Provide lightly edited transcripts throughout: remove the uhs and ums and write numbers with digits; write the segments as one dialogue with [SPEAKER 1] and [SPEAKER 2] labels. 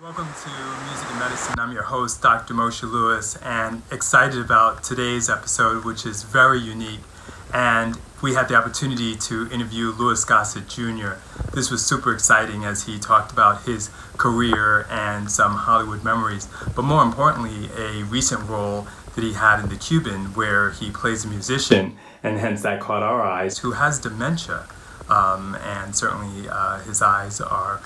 [SPEAKER 1] Welcome to Music and Medicine. I'm your host, Dr. Moshe Lewis, and excited about today's episode, which is very unique. And we had the opportunity to interview Gossett Jr. This was super exciting as he talked about his career and some Hollywood memories, but more importantly, a recent role that he had in The Cuban, where he plays a musician, and hence that caught our eyes, who has dementia. And certainly his eyes are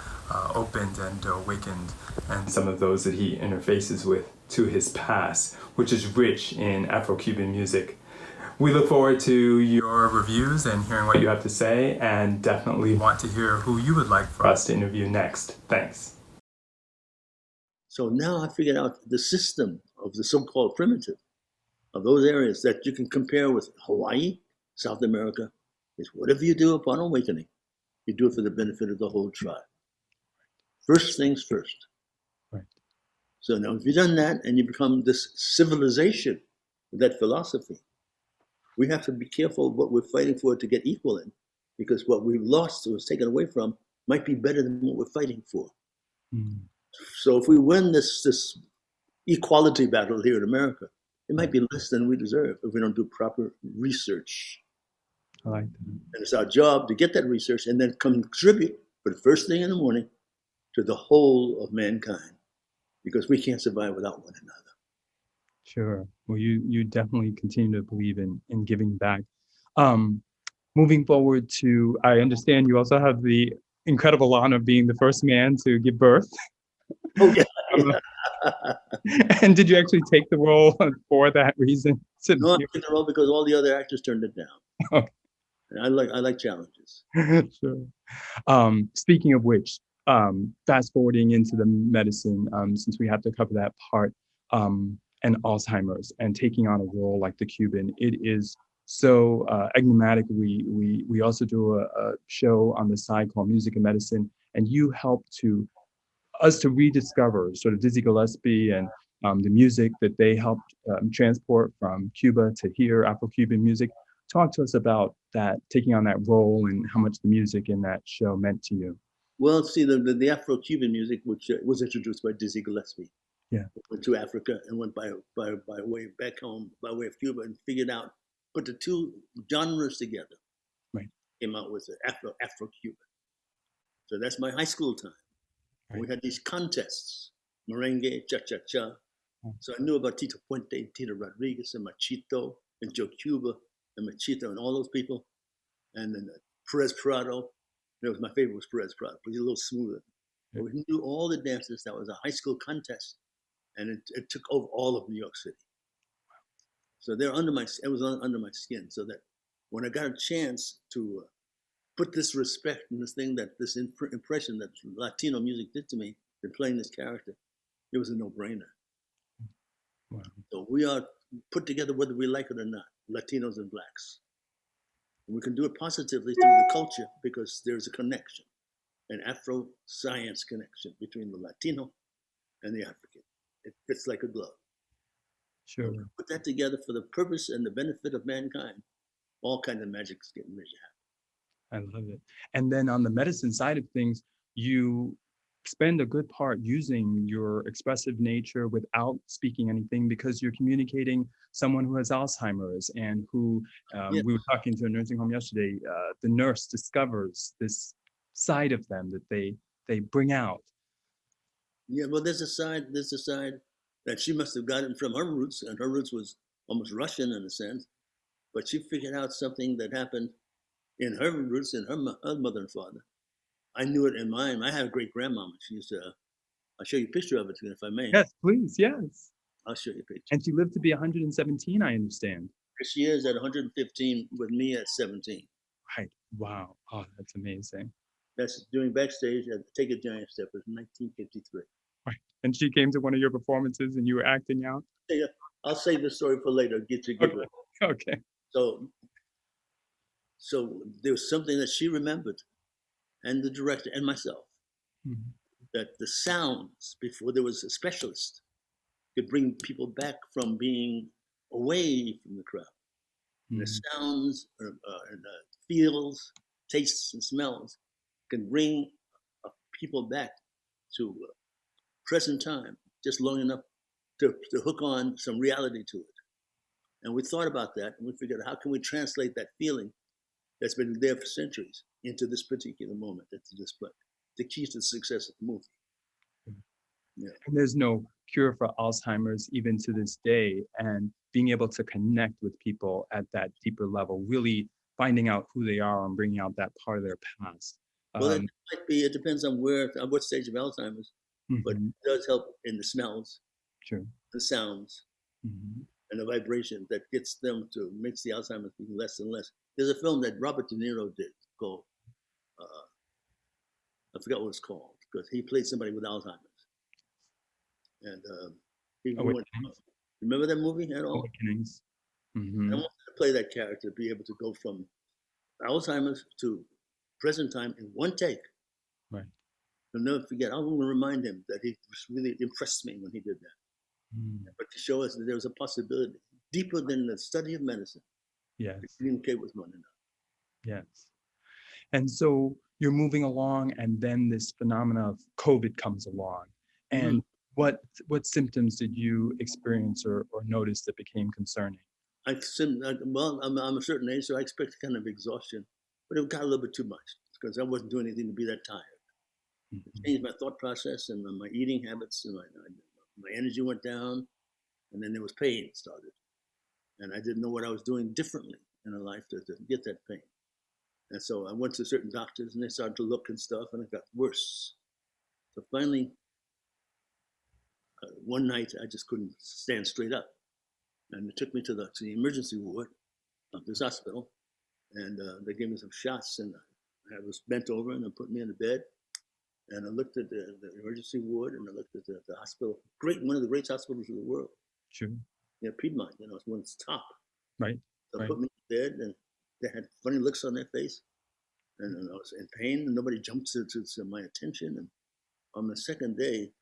[SPEAKER 1] opened and awakened, and some of those that he interfaces with to his past, which is rich in Afro-Cuban music. We look forward to your reviews and hearing what you have to say, and definitely want to hear who you would like for us to interview next. Thanks.
[SPEAKER 2] So now I figured out the system of the so-called primitive, of those areas that you can compare with Hawaii, South America, is whatever you do upon awakening, you do it for the benefit of the whole tribe. First things first.
[SPEAKER 1] Right.
[SPEAKER 2] So now if you've done that and you become this civilization with that philosophy, we have to be careful of what we're fighting for to get equal in, because what we've lost or was taken away from might be better than what we're fighting for.
[SPEAKER 1] Mm.
[SPEAKER 2] So if we win this equality battle here in America, it might be less than we deserve if we don't do proper research.
[SPEAKER 1] I like that.
[SPEAKER 2] And it's our job to get that research and then contribute for the first thing in the morning to the whole of mankind, because we can't survive without one another.
[SPEAKER 1] Sure. Well, you definitely continue to believe in giving back. Moving forward to, I understand you also have the incredible honor of being the first man to give birth.
[SPEAKER 2] Oh, yeah.
[SPEAKER 1] And did you actually take the role for that reason?
[SPEAKER 2] No, I took the role because all the other actors turned it down.
[SPEAKER 1] Okay.
[SPEAKER 2] And I like challenges.
[SPEAKER 1] Sure. Speaking of which, fast forwarding into the medicine, since we have to cover that part, and Alzheimer's and taking on a role like the Cuban, it is so enigmatic. We also do a show on the side called Music and Medicine, and you help us to rediscover sort of Dizzy Gillespie and the music that they helped transport from Cuba to here, Afro-Cuban music. Talk to us about that, taking on that role and how much the music in that show meant to you.
[SPEAKER 2] Well, see, the Afro-Cuban music, which was introduced by Dizzy Gillespie,
[SPEAKER 1] Yeah,
[SPEAKER 2] went to Africa and went by way back home, by way of Cuba, and figured out, put the two genres together.
[SPEAKER 1] right.
[SPEAKER 2] Came out with the Afro-Cuban. So that's my high school time. Right. We had these contests, merengue, cha-cha-cha. So I knew about Tito Puente, Tito Rodriguez, and Machito, and Joe Cuba, and Machito, and all those people. And then Perez Prado. My favorite was Perez Prado, but he's a little smoother. Yeah. But we knew all the dances. That was a high school contest, and it took over all of New York City. So it was under my skin. So that when I got a chance to put this respect and this thing, that this impression that Latino music did to me in playing this character, it was a no-brainer. Wow. So we are put together whether we like it or not, Latinos and Blacks. And we can do it positively through the culture because there's a connection, an Afro-science connection between the Latino and the African. It fits like a glove.
[SPEAKER 1] Sure.
[SPEAKER 2] So we put that together for the purpose and the benefit of mankind. All kinds of magic's getting ready to happen.
[SPEAKER 1] I love it. And then on the medicine side of things, you spend a good part using your expressive nature without speaking anything, because you're communicating someone who has Alzheimer's and who, we were talking to a nursing home yesterday, the nurse discovers this side of them that they bring out.
[SPEAKER 2] Yeah, well, there's a side that she must have gotten from her roots, and her roots was almost Russian in a sense, but she figured out something that happened in her roots, in her mother and father. I knew it in mine. I had a great grandmama. She used to, I'll show you a picture of it if I may.
[SPEAKER 1] Yes, please, yes.
[SPEAKER 2] I'll show you a picture.
[SPEAKER 1] And she lived to be 117, I understand.
[SPEAKER 2] She is at 115 with me at 17.
[SPEAKER 1] Right, wow, oh, that's amazing.
[SPEAKER 2] That's doing backstage at Take a Giant Step in 1953.
[SPEAKER 1] Right, and she came to one of your performances and you were acting out?
[SPEAKER 2] Yeah, I'll save the story for later, get you good.
[SPEAKER 1] Okay.
[SPEAKER 2] So there was something that she remembered, and the director and myself, that the sounds, before there was a specialist, could bring people back from being away from the crowd. The sounds and feels, tastes, and smells can bring people back to present time just long enough to hook on some reality to it. And we thought about that, and we figured, how can we translate that feeling that's been there for centuries into this particular moment, into this play? The key to the success of the movie. Yeah.
[SPEAKER 1] And there's no cure for Alzheimer's even to this day, and being able to connect with people at that deeper level, really finding out who they are and bringing out that part of their past.
[SPEAKER 2] Well, it might be, it depends on what stage of Alzheimer's, but
[SPEAKER 1] Mhm.
[SPEAKER 2] it does help in the smells,
[SPEAKER 1] Sure.
[SPEAKER 2] the sounds,
[SPEAKER 1] Mhm.
[SPEAKER 2] and the vibration that makes the Alzheimer's be less and less. There's a film that Robert De Niro did called, I forgot what it's called, because he played somebody with Alzheimer's. And he went,
[SPEAKER 1] Awakenings.
[SPEAKER 2] remember that movie at all?
[SPEAKER 1] Awakenings.
[SPEAKER 2] I
[SPEAKER 1] Mhm.
[SPEAKER 2] wanted to play that character, be able to go from Alzheimer's to present time in one take.
[SPEAKER 1] Right.
[SPEAKER 2] I'll never forget. I want to remind him that he really impressed me when he did that.
[SPEAKER 1] Mm.
[SPEAKER 2] But to show us that there was a possibility deeper than the study of medicine to
[SPEAKER 1] Yes.
[SPEAKER 2] communicate with one another.
[SPEAKER 1] Yes. And so you're moving along, and then this phenomena of COVID comes along. And what symptoms did you experience or notice that became concerning?
[SPEAKER 2] Well, I'm a certain age, so I expect kind of exhaustion, but it got a little bit too much because I wasn't doing anything to be that tired. It
[SPEAKER 1] Mhm.
[SPEAKER 2] changed my thought process and my eating habits, and my energy went down, and then there was pain started, and I didn't know what I was doing differently in my life to get that pain. And so I went to certain doctors, and they started to look and stuff, and it got worse. So finally, one night I just couldn't stand straight up, and they took me to the emergency ward of this hospital, and they gave me some shots, and I was bent over, and they put me in the bed, and I looked at the emergency ward, and I looked at the hospital, one of the great hospitals in the world.
[SPEAKER 1] Sure.
[SPEAKER 2] Yeah, Piedmont, it's one of the top.
[SPEAKER 1] Right.
[SPEAKER 2] So
[SPEAKER 1] Right.
[SPEAKER 2] put me in bed, and they had funny looks on their face, and I was in pain, and nobody jumped to my attention. And on the second day,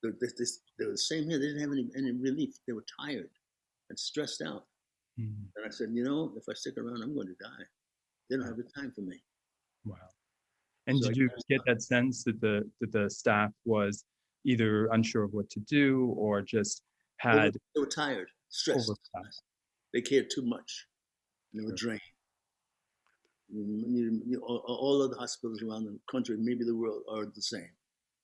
[SPEAKER 2] they were the same here. They didn't have any relief. They were tired and stressed out.
[SPEAKER 1] Mm.
[SPEAKER 2] And I said, if I stick around, I'm going to die. They don't have the time for me.
[SPEAKER 1] Wow. And
[SPEAKER 2] So
[SPEAKER 1] did you get that sense that the staff was either unsure of what to do or just had
[SPEAKER 2] they were tired, stressed.
[SPEAKER 1] overtasked?
[SPEAKER 2] They cared too much. They were
[SPEAKER 1] Sure.
[SPEAKER 2] drained. All of the hospitals around the country, maybe the world, are the same.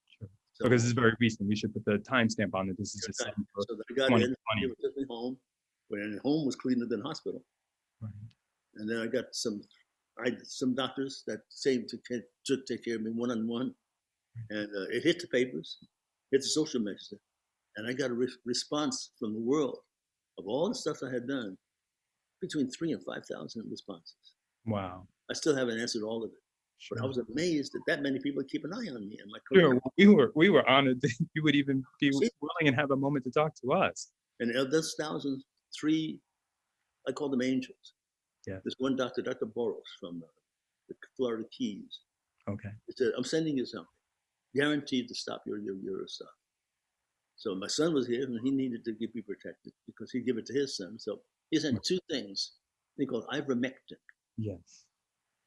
[SPEAKER 1] Sure.
[SPEAKER 2] So,
[SPEAKER 1] Because it's very recent. We should put the timestamp on it. This is
[SPEAKER 2] so
[SPEAKER 1] December
[SPEAKER 2] I got in,
[SPEAKER 1] 2020.
[SPEAKER 2] they took me home, but home was cleaner than hospital.
[SPEAKER 1] Right.
[SPEAKER 2] And then I got some doctors that took take care of me one-on-one, and it hit the papers, hit the social media, and I got a response from the world of all the stuff I had done, between 3,000 and 5,000 responses.
[SPEAKER 1] Wow.
[SPEAKER 2] I still haven't answered all of it,
[SPEAKER 1] Sure.
[SPEAKER 2] but I was amazed that many people keep an eye on me and my career.
[SPEAKER 1] Sure. We were honored that you would even be
[SPEAKER 2] See?
[SPEAKER 1] willing and have a moment to talk to us.
[SPEAKER 2] And of those thousands, three, I call them angels.
[SPEAKER 1] Yeah.
[SPEAKER 2] There's one Dr. Boros from the Florida Keys.
[SPEAKER 1] Okay.
[SPEAKER 2] He said, I'm sending you something, guaranteed to stop your stuff. So my son was here, and he needed to be protected because he'd give it to his son. So he sent two things, they called ivermectin.
[SPEAKER 1] Yes.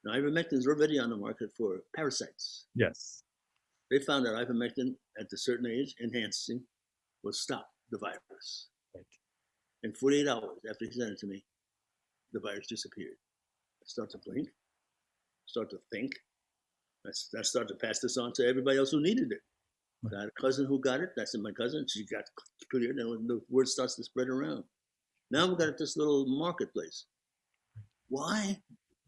[SPEAKER 2] Now, ivermectin is already on the market for parasites.
[SPEAKER 1] Yes.
[SPEAKER 2] They found that ivermectin at a certain age, enhancing, will stop the virus.
[SPEAKER 1] Right.
[SPEAKER 2] In 48 hours after he sent it to me, the virus disappeared. I start to blink, start to think. I start to pass this on to everybody else who needed it.
[SPEAKER 1] Right.
[SPEAKER 2] I had a cousin who got it. That's my cousin. She got cleared, and the word starts to spread around. Now we've got this little marketplace. Why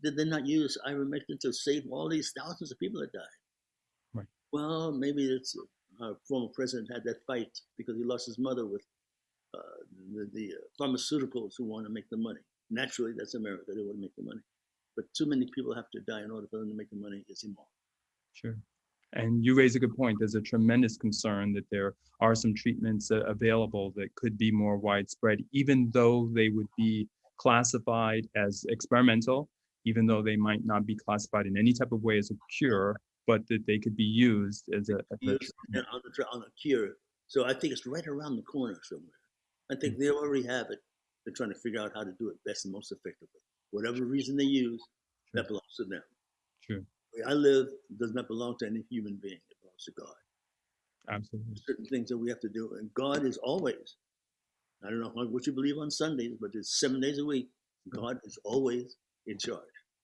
[SPEAKER 2] did they not use ivermectin to save all these thousands of people that died?
[SPEAKER 1] Right.
[SPEAKER 2] Well, maybe it's our former president had that fight because he lost his mother with the pharmaceuticals who want to make the money. Naturally, that's America. They want to make the money. But too many people have to die in order for them to make the money. It's immoral.
[SPEAKER 1] Sure. And you raise a good point. There's a tremendous concern that there are some treatments available that could be more widespread, even though they would be classified as experimental, even though they might not be classified in any type of way as a cure, but that they could be used as a treatment.
[SPEAKER 2] On a cure. So I think it's right around the corner somewhere. I think they already have it. They're trying to figure out how to do it best and most effectively. Whatever reason they use, that belongs to them.
[SPEAKER 1] True.
[SPEAKER 2] The way I live does not belong to any human being. It belongs to God.
[SPEAKER 3] Absolutely.
[SPEAKER 2] certain things that we have to do. And God is always, I don't know what you believe on Sundays, but it's 7 days a week. God is always in charge.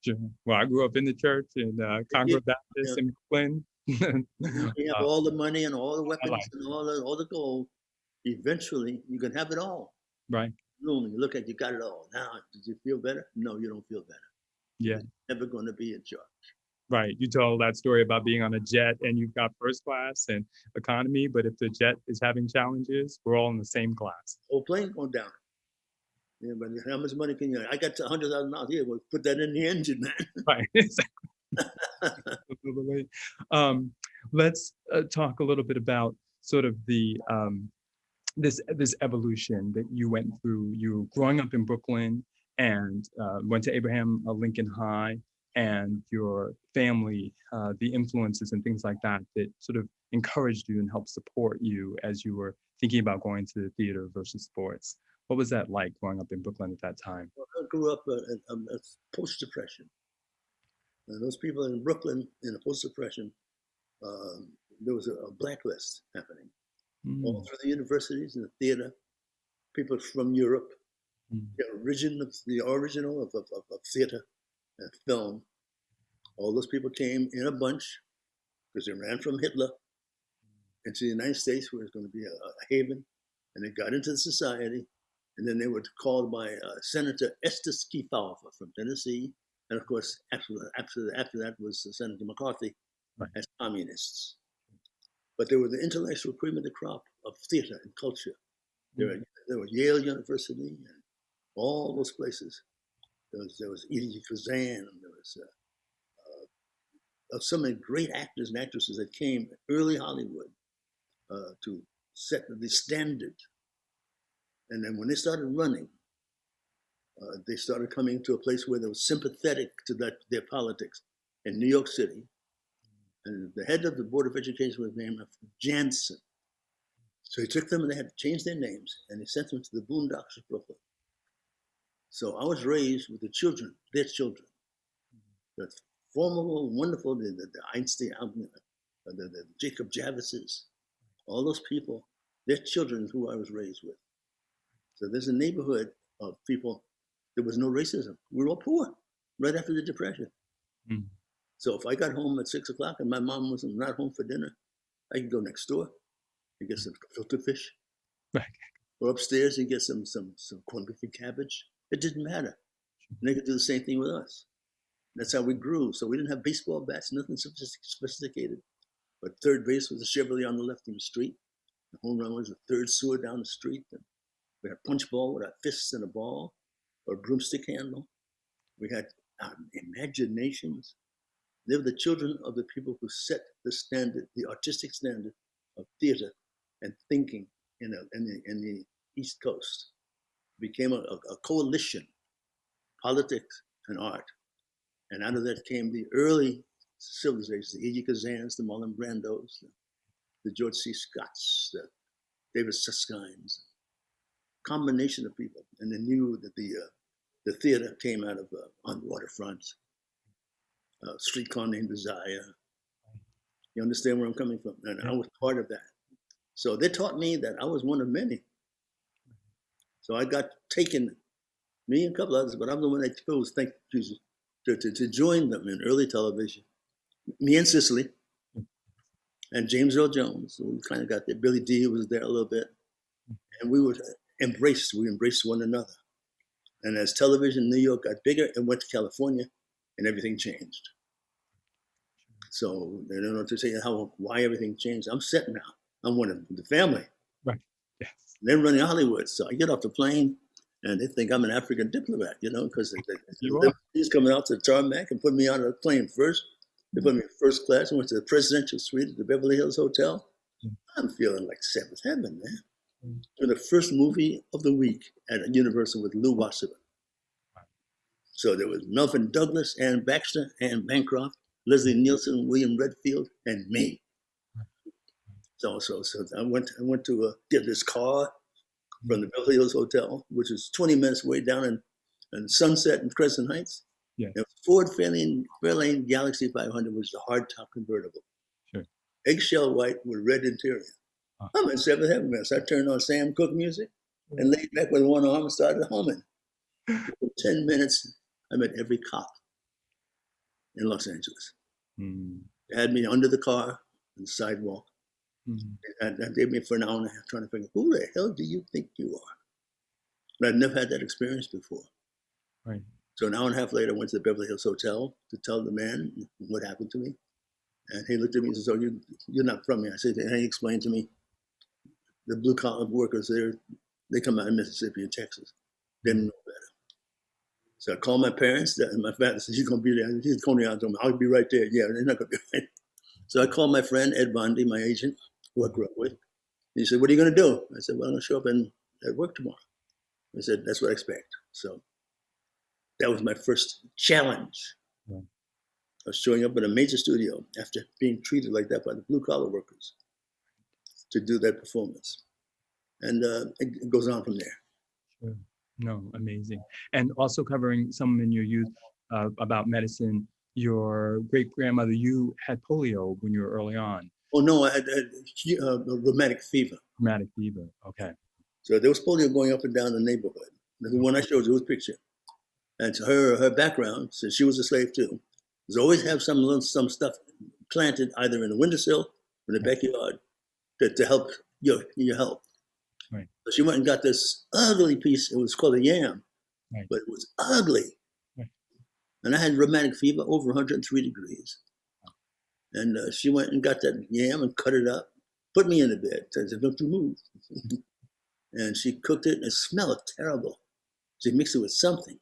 [SPEAKER 3] Sure. Well, I grew up in the church in Concord Baptist in Brooklyn.
[SPEAKER 2] You have all the money and all the weapons
[SPEAKER 3] life.
[SPEAKER 2] and all the gold. Eventually, you can have it all.
[SPEAKER 3] Right.
[SPEAKER 2] Boom, you look at you got it all. Now, did you feel better? No, you don't feel better.
[SPEAKER 3] Yeah.
[SPEAKER 2] You're never going to be in charge.
[SPEAKER 3] Right. You told that story about being on a jet and you've got first class and economy, but if the jet is having challenges, we're all in the same class.
[SPEAKER 2] Whole plane going down. Yeah, but how much money can you? I got $100,000 here. We'll put that in the engine, man.
[SPEAKER 3] Right. Let's talk a little bit about sort of the this evolution that you went through. You growing up in Brooklyn and went to Abraham Lincoln High, and your family, the influences and things like that that sort of encouraged you and helped support you as you were thinking about going to the theater versus sports. What was that like growing up in Brooklyn at that time?
[SPEAKER 2] Well, I grew up post-Depression. Those people in Brooklyn in the post-Depression, there was a blacklist happening all through the universities and the theater. People from Europe, the original of theater and film. All those people came in a bunch because they ran from Hitler into the United States, where it was going to be a haven, and they got into the society. And then they were called by Senator Esther Kefauver from Tennessee, and of course, after that was Senator McCarthy, right, as communists. But they were the intellectual cream of the crop of theater and culture. There were Yale University and all those places. There was E.G. Kazan, and there was so many great actors and actresses that came early Hollywood to set the standard. And then when they started running, they started coming to a place where they were sympathetic to their politics in New York City. And the head of the Board of Education was named Jansen. So he took them and they had to change their names, and he sent them to the boondocks of Brooklyn. So I was raised with the children, their children. The formidable, wonderful, the Einstein, the Jacob Javises, all those people, their children is who I was raised with. So there's a neighborhood of people, there was no racism. We were all poor right after the Depression. Mm. So if I got home at 6 o'clock and my mom was not home for dinner, I could go next door and get some filter fish. Right. Or upstairs and get some corned beef and cabbage. It didn't matter. And they could do the same thing with us. That's how we grew. So we didn't have baseball bats, nothing sophisticated. But third base was a Chevrolet on the left in the street. The home run was the third sewer down the street. And we had a punch ball with our fists and a ball, or a broomstick handle. We had imaginations. They were the children of the people who set the standard, the artistic standard of theater and thinking in the East Coast. It became a coalition, politics and art. And out of that came the early civilizations, the E.G. Kazans, the Marlon Brandos, the George C. Scotts, the David Susskines, combination of people. And they knew that the theater came out of on waterfront, Streetcar Named Desire. You understand where I'm coming from? And I was part of that. So they taught me that I was one of many. So I got taken, me and a couple others, but I'm the one that chose, thank Jesus, to join them in early television. Me and Cicely, and James Earl Jones. So we kind of got there. Billy D was there a little bit. And we embraced one another. And as television in New York got bigger, it went to California, and everything changed. So they don't know to say why everything changed. I'm set now. I'm one of the family. Right. Yes. They're running Hollywood. So I get off the plane, and they think I'm an African diplomat, because he's coming out to the tarmac and put me on a plane first. They put me in first class and went to the presidential suite at the Beverly Hills Hotel. I'm feeling like seventh heaven, man. For the first movie of the week at Universal with Lou Wasserman. So there was Melvin Douglas, Ann Baxter, Ann Bancroft, Leslie Nielsen, William Redfield, and me. So I went to get this car from the Beverly Hills Hotel, which is 20 minutes way down in Sunset and Crescent Heights. Yeah. It was Ford Fairlane Galaxy 500, which is a hardtop convertible. Sure. eggshell white with red interior. I'm in seventh heaven, man. So I turned on Sam Cooke music and laid back with one arm and started humming. For 10 minutes, I met every cop in Los Angeles. They had me under the car on the sidewalk. And they had me for an hour and a half trying to figure, who the hell do you think you are? But I'd never had that experience before.
[SPEAKER 3] Right.
[SPEAKER 2] So an hour and a half later, I went to the Beverly Hills Hotel to tell the man what happened to me. And he looked at me and said, "So you're not from here." I said, and he explained to me, the blue collar workers there, they come out of Mississippi and Texas. Didn't know better. So I called my parents, and my father said, "He's going to be there." He's calling out to me, "I'll be right there." Yeah, they're not going to be right. So I called my friend Ed Bondi, my agent, who I grew up with. He said, "What are you going to do?" I said, "Well, I'm going to show up at work tomorrow." I said, "That's what I expect." So that was my first challenge. I was showing up at a major studio after being treated like that by the blue collar workers to do that performance. And it goes on from there.
[SPEAKER 3] Sure. No, amazing. And also covering some in your youth about medicine, your great grandmother, you had polio when you were early on.
[SPEAKER 2] Oh, no, I had rheumatic fever.
[SPEAKER 3] Rheumatic fever, okay.
[SPEAKER 2] So there was polio going up and down the neighborhood. The one I showed you was a picture. And so her background, since she was a slave too, was always have some stuff planted either in the windowsill or in the backyard to help your health.
[SPEAKER 3] Right.
[SPEAKER 2] So she went and got this ugly piece. It was called a yam, but it was ugly. Right. And I had rheumatic fever over 103 degrees. And she went and got that yam and cut it up, put me in the bed. Said, "Don't you move." And she cooked it and it smelled terrible. She mixed it with something.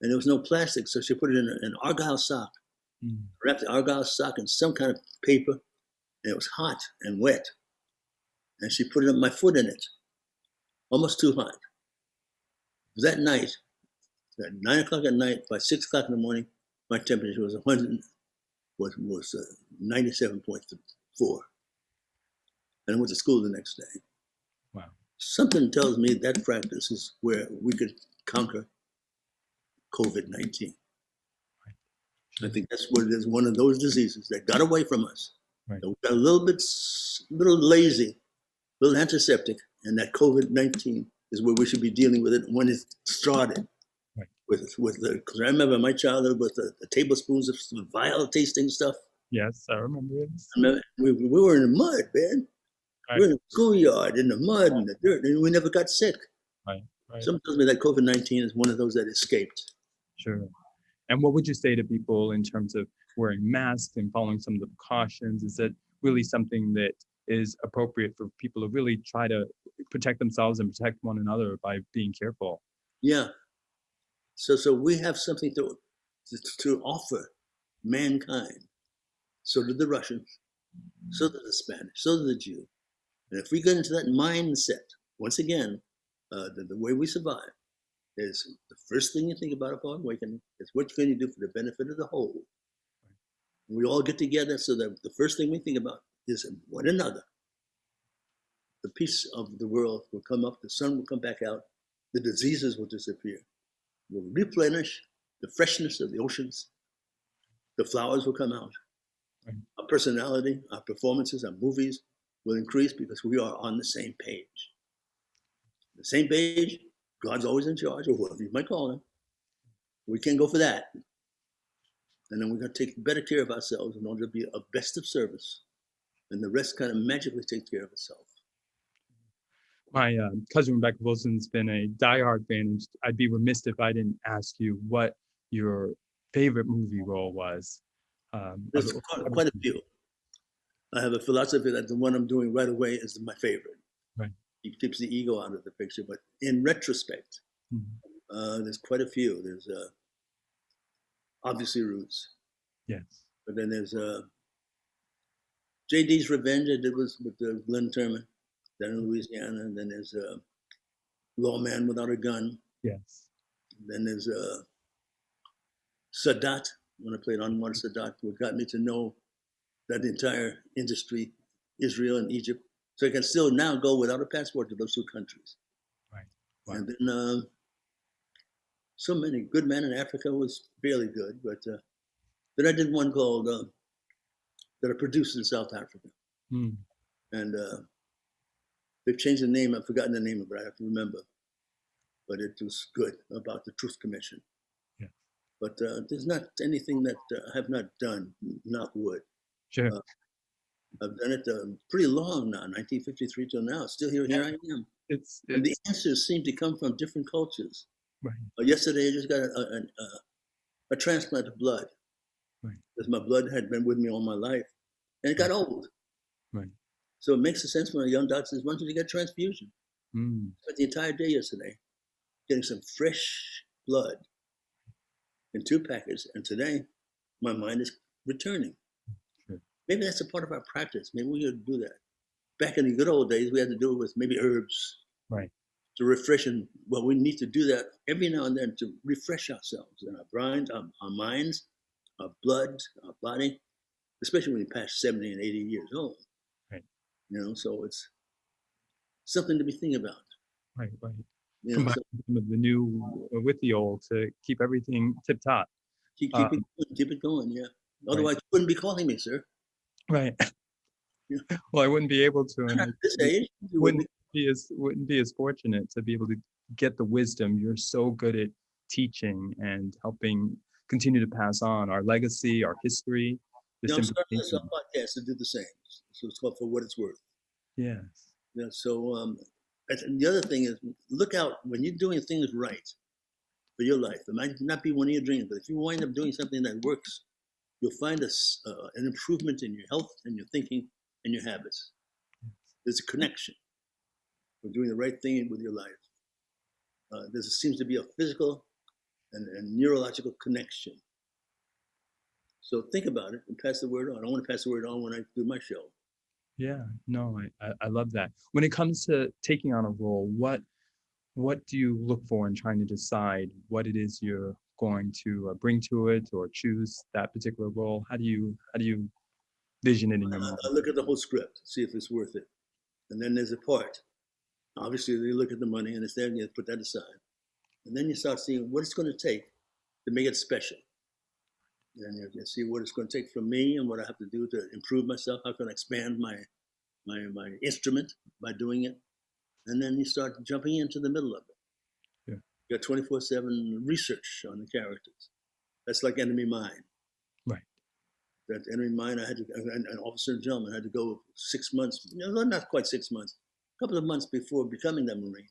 [SPEAKER 2] And there was no plastic, so she put it in an Argyle sock, wrapped the Argyle sock in some kind of paper, and it was hot and wet. And she put my foot in it, almost too hot. It was that night, at 9 o'clock at night, by 6 o'clock in the morning, my temperature was 97.4. And I went to school the next day.
[SPEAKER 3] Wow.
[SPEAKER 2] Something tells me that practice is where we could conquer COVID-19. I think that's what it is, one of those diseases that got away from us. Right. We got a little lazy, a little antiseptic, and that COVID-19 is where we should be dealing with it when it started. Right. Because I remember my childhood with the tablespoons of vile tasting stuff.
[SPEAKER 3] Yes, I remember it.
[SPEAKER 2] We were in the mud, man. Right. We were in the schoolyard, in the mud, and the dirt, and we never got sick.
[SPEAKER 3] Right.
[SPEAKER 2] Something tells me that COVID-19 is one of those that escaped.
[SPEAKER 3] Sure. And what would you say to people in terms of wearing masks and following some of the precautions? Is that really something that is appropriate for people to really try to protect themselves and protect one another by being careful?
[SPEAKER 2] Yeah. So we have something to offer mankind. So did the Russians, so did the Spanish, so did the Jew. And if we get into that mindset, once again, the way we survive is the first thing you think about upon awakening is what can you do for the benefit of the whole. We all get together so that the first thing we think about is one another. The peace of the world will come up, the sun will come back out, the diseases will disappear. We'll replenish the freshness of the oceans, the flowers will come out. Our personality, our performances, our movies will increase because we are on the same page. The same page, God's always in charge, or whoever you might call him. We can't go for that. And then we're going to take better care of ourselves in order to be of best of service. And the rest kind of magically takes care of itself.
[SPEAKER 3] My cousin Rebecca Wilson's been a diehard fan, and I'd be remiss if I didn't ask you what your favorite movie role was.
[SPEAKER 2] There's quite a few. I have a philosophy that the one I'm doing right away is my favorite. Right. It keeps the ego out of the picture. But in retrospect, there's quite a few. There's obviously Roots. Yes. But then there's J.D.'s Revenge. I did was with Glenn Turman down in Louisiana. And then there's Lawman Without a Gun. Yes. And then there's Sadat, when I played Anwar Sadat, what got me to know that entire industry, Israel and Egypt. So I can still now go without a passport to those two countries. Right. Wow. And then so many. Good Man in Africa was fairly good, but then I did one called that are produced in South Africa.
[SPEAKER 3] Mm.
[SPEAKER 2] And they've changed the name. I've forgotten the name of it. I have to remember. But it was good, about the Truth Commission.
[SPEAKER 3] Yeah.
[SPEAKER 2] But there's not anything that I have not done, knock wood.
[SPEAKER 3] Sure.
[SPEAKER 2] I've done it pretty long now, 1953 till now. Still here I am. And the answers seem to come from different cultures.
[SPEAKER 3] Right.
[SPEAKER 2] Yesterday, I just got a transplant of blood.
[SPEAKER 3] Right.
[SPEAKER 2] Because my blood had been with me all my life. And it got old.
[SPEAKER 3] Right.
[SPEAKER 2] So it makes sense when a young doctor says, why don't you get transfusion?
[SPEAKER 3] Mm.
[SPEAKER 2] Spent the entire day yesterday getting some fresh blood in 2 packets. And today, my mind is returning.
[SPEAKER 3] Sure.
[SPEAKER 2] Maybe that's a part of our practice. Maybe we could do that. Back in the good old days, we had to do it with maybe herbs.
[SPEAKER 3] Right.
[SPEAKER 2] To refresh, and well, we need to do that every now and then to refresh ourselves and our brains, our minds, our blood, our body, especially when you pass 70 and 80 years old.
[SPEAKER 3] Right.
[SPEAKER 2] So it's something to be thinking about.
[SPEAKER 3] Right.
[SPEAKER 2] Combine
[SPEAKER 3] some of the new with the old to keep everything tip top.
[SPEAKER 2] Keep it going, yeah. Otherwise, you wouldn't be calling me, sir.
[SPEAKER 3] Right.
[SPEAKER 2] Yeah.
[SPEAKER 3] Well, I wouldn't be able to.
[SPEAKER 2] Not at this age.
[SPEAKER 3] Wouldn't be as fortunate to be able to get the wisdom. You're so good at teaching and helping continue to pass on our legacy, our history.
[SPEAKER 2] I'm starting this podcast to do the same. So it's called For What It's Worth.
[SPEAKER 3] Yes.
[SPEAKER 2] Yeah. So and the other thing is, look out when you're doing things right for your life. It might not be one of your dreams, but if you wind up doing something that works, you'll find an improvement in your health and your thinking and your habits. There's a connection for doing the right thing with your life. There seems to be a physical and neurological connection. So think about it and pass the word on. I want to pass the word on when I do my show.
[SPEAKER 3] Yeah, no, I love that. When it comes to taking on a role, what do you look for in trying to decide what it is you're going to bring to it or choose that particular role? How do you vision it in your mind?
[SPEAKER 2] I look at the whole script, see if it's worth it. And then there's a part. Obviously, you look at the money and it's there, and you put that aside. And then you start seeing what it's going to take to make it special. And you see what it's going to take from me and what I have to do to improve myself. How can I expand my instrument by doing it? And then you start jumping into the middle of it.
[SPEAKER 3] Yeah.
[SPEAKER 2] You got 24/7 research on the characters. That's like Enemy Mine.
[SPEAKER 3] Right.
[SPEAKER 2] That Enemy Mine, I had to, an officer and gentleman had to go 6 months, not quite 6 months, a couple of months before becoming that Marine.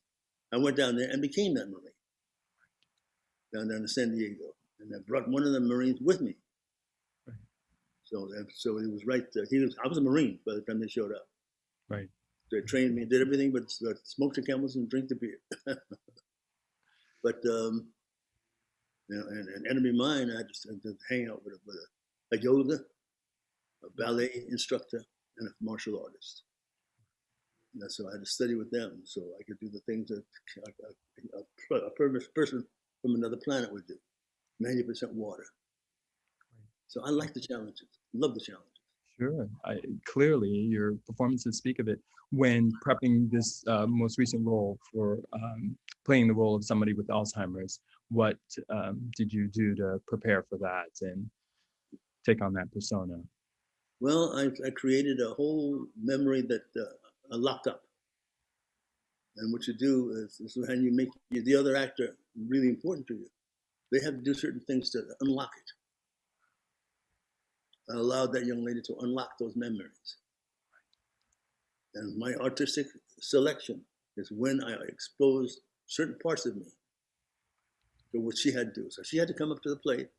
[SPEAKER 2] I went down there and became that Marine. Down to San Diego. And I brought one of the Marines with me.
[SPEAKER 3] Right.
[SPEAKER 2] So it was right. I was a Marine by the time they showed up.
[SPEAKER 3] Right.
[SPEAKER 2] They trained me, did everything but smoke the camels and drink the beer. But and Enemy Mine, I had to hang out with a yoga, a ballet instructor, and a martial artist. And so I had to study with them so I could do the things that a person from another planet would do. 90% water. So I like the challenges. Love the challenges.
[SPEAKER 3] Sure. Clearly, your performances speak of it. When prepping this most recent role for playing the role of somebody with Alzheimer's, what did you do to prepare for that and take on that persona?
[SPEAKER 2] Well, I created a whole memory that I locked up. And what you do is when you make the other actor really important to you, they have to do certain things to unlock it. I allowed that young lady to unlock those memories. And my artistic selection is when I exposed certain parts of me to what she had to do. So she had to come up to the plate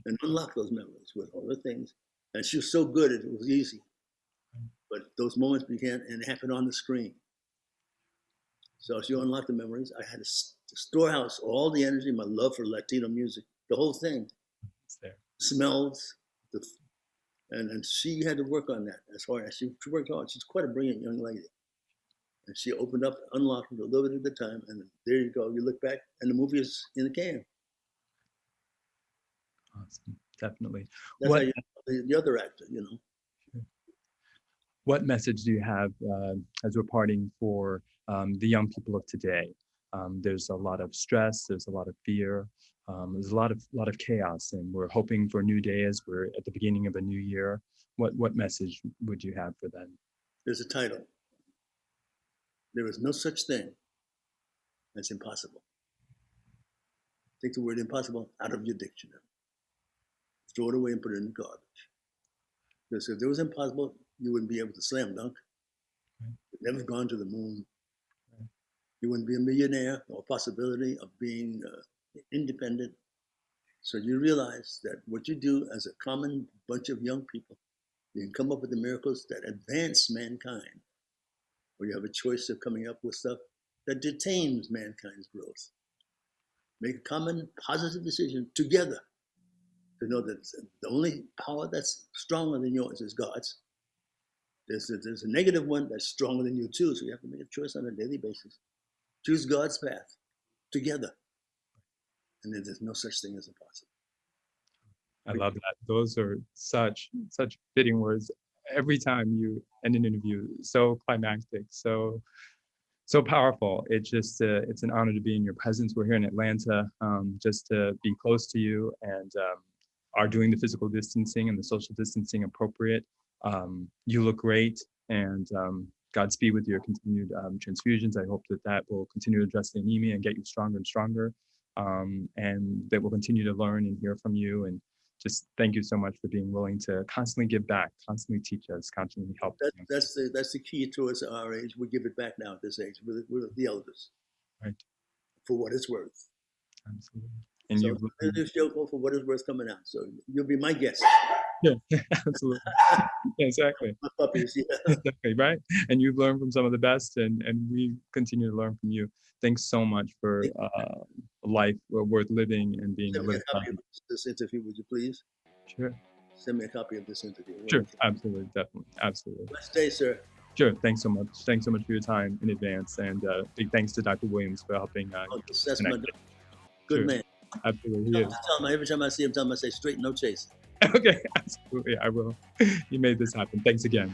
[SPEAKER 2] and unlock those memories with all the things. And she was so good at it, it was easy. But those moments began and it happened on the screen. So she unlocked the memories. I had to storehouse all the energy, my love for Latino music, the whole thing.
[SPEAKER 3] It's there.
[SPEAKER 2] Smells, and she had to work on that as hard as she worked hard. She's quite a brilliant young lady. And she opened up, unlocked it a little bit at a time, and there you go. You look back, and the movie is in the can.
[SPEAKER 3] Awesome, definitely.
[SPEAKER 2] That's how you the other actor,
[SPEAKER 3] What message do you have as we're parting for the young people of today? There's a lot of stress. There's a lot of fear. There's a lot of chaos, and we're hoping for a new day as we're at the beginning of a new year. what message would you have for them?
[SPEAKER 2] There's a title. There is no such thing as impossible. Take the word impossible out of your dictionary. Throw it away and put it in the garbage. Because if it was impossible, you wouldn't be able to slam dunk. You'd never have gone to the moon. You wouldn't be a millionaire or possibility of being independent. So you realize that what you do as a common bunch of young people, you can come up with the miracles that advance mankind, or you have a choice of coming up with stuff that detains mankind's growth. Make a common positive decision together to know that the only power that's stronger than yours is God's. There's a negative one that's stronger than you too, so you have to make a choice on a daily basis. Choose God's path together, and then there's no such thing as impossible.
[SPEAKER 3] I love that. Those are such fitting words. Every time you end an interview, so climactic, so powerful. It's just it's an honor to be in your presence. We're here in Atlanta, just to be close to you, and are doing the physical distancing and the social distancing appropriate. You look great, and Godspeed with your continued transfusions. I hope that will continue to address the anemia and get you stronger and stronger, and that we'll continue to learn and hear from you. And just thank you so much for being willing to constantly give back, constantly teach us, constantly help.
[SPEAKER 2] That's the key to us at our age. We give it back now at this age. We're the elders,
[SPEAKER 3] right? For
[SPEAKER 2] what it's worth.
[SPEAKER 3] Absolutely. And
[SPEAKER 2] so
[SPEAKER 3] you
[SPEAKER 2] this show for what it's worth coming out. So you'll be my guest.
[SPEAKER 3] Yeah, absolutely. Yeah, exactly.
[SPEAKER 2] My puppies, yeah.
[SPEAKER 3] Exactly, right? And you've learned from some of the best, and we continue to learn from you. Thanks so much for a life worth living and being
[SPEAKER 2] Send me a copy of this interview, would you please?
[SPEAKER 3] Sure.
[SPEAKER 2] Send me a copy of this interview.
[SPEAKER 3] Sure, absolutely, definitely, absolutely.
[SPEAKER 2] Blessed day, sir.
[SPEAKER 3] Sure, thanks so much. Thanks so much for your time in advance, and big thanks to Dr. Williams for helping.
[SPEAKER 2] That's my good man.
[SPEAKER 3] Absolutely, he is.
[SPEAKER 2] Every time I see him, I say straight, no chase.
[SPEAKER 3] Okay, absolutely, I will. You made this happen. Thanks again.